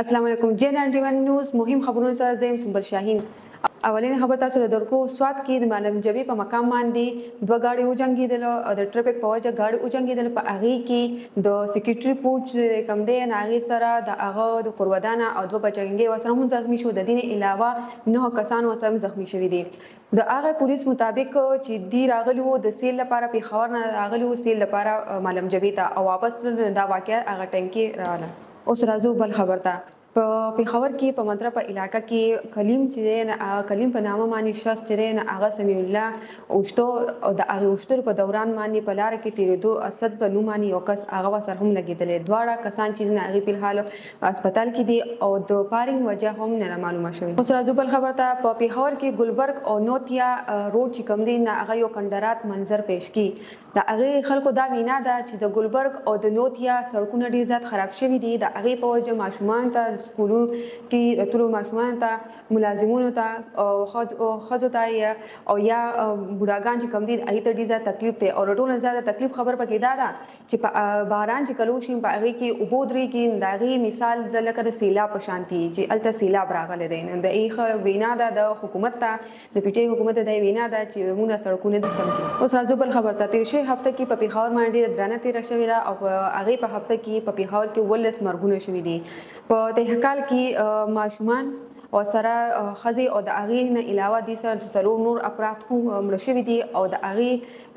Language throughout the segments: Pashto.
السلام علیکم. جے 91 نیوز مهم خبرونه سره زم سنبل شاهین. اولین خبر تاسو درکو سواد کې د معلم جبی په مقام باندې دوه گاډي وجنګیدل او د ټریفیک په وجه گاډي وجنګیدل. په هغه کې د سیکریټری پوج کم دی نه هغه سره د هغه د قربدانه او دوه بچنګي وسره هم زخمی شو. د دین علاوه 9 کسان وسره زخمی شوي دي. د هغه پولیس مطابق چې دی راغلی وو د سیل لپاره په خبر نه راغلی وو سیل لپاره معلم جبی ته او واپس دا واقعا هغه ټینکی رااله. اوس راځو بل خبر ته. په پیښور کې په مدره په علاقہ کې کلیم چې کلیم په نامه باندې شخص چې نه هغه سمیع الله اوشتو او د هغه اوشتر په دوران باندې په لار کې تیریدو اسد په نوم باندې یو کس هغه سره هم لګیدل. دواړه کسان چې نه هغه په حال هسپتال کې دي او د پارینګ وجه هم نه معلومه شوی. اوس راځو بل خبر ته. په پیښور کې ګلبرګ او نوتیا روډ چې کوم دی نه هغه یو کندرات منظر پیش کی. د هغه خلکو دا وینا ده چې د ګلبرګ او د نوتیا سړکونه ډیر زیات خراب شوي دي. د هغه په وجه ماشومان ته سکولونو کې ټول ماشومان ته ملازمونو ته او خځو ته او یا بوډاګان چې کم دي هغه ته ډیر زیات تکلیف دی. او ټول زیات تکلیف خبر پکې دا ده چې په باران چې کلو شي په هغه کې اوبودري کې داغي مثال د لکه د سیلاب په شانتي چې الته سیلاب راغله دي. د ایخ وینا ده د حکومت ته د پی ټی حکومت د وینا ده چې موږ سړکونه د سم کې. اوس راځو بل خبر ته. تیر شي هفته کې په پیښور باندې درنه تیر شوی را او هغه په هفته کې په پیښور کې ولس مرګونه شوی دي. په تحقیق کې ماشومان او سره خزي او د اغي نه علاوه دي سره څلور نور افراد هم مړ شوي دي او د اغي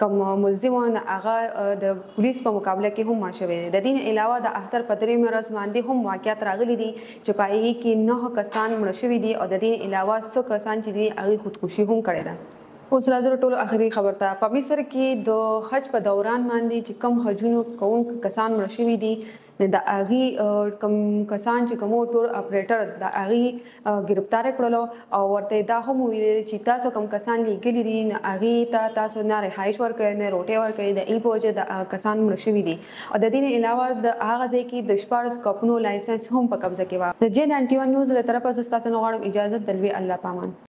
کوم ملزمان هغه د پولیس په مقابله کې هم مړ شوي دي. د دین علاوه د اختر پدری مرز باندې هم واقعیت راغلي دي چې پای کې 9 کسان مړ شوي دي او د دین علاوه 100 کسان چې دي اغي خودکشي هم کړې ده. اوس راځو ټول اخري خبر ته. په مصر کې د حج په دوران باندې چې کم حجونو کوم کسان مړ شوي دي د اغي کم کسان چې کوم ټور اپریټر د اغي گرفتار کړلو او ورته دا هم ویل چې تاسو کم کسان لګلی دي نه اغي ته تاسو نه رهایش ورکړئ نه روټي ورکړئ د ای پوجا د کسان مړ شوي دي. او د دین علاوه د هغه ځای کې د شپارس کپنو لایسنس هم په قبضه کې و. د جے 91 نیوز له طرفه تاسو نه غواړم اجازه دلوي الله پامان.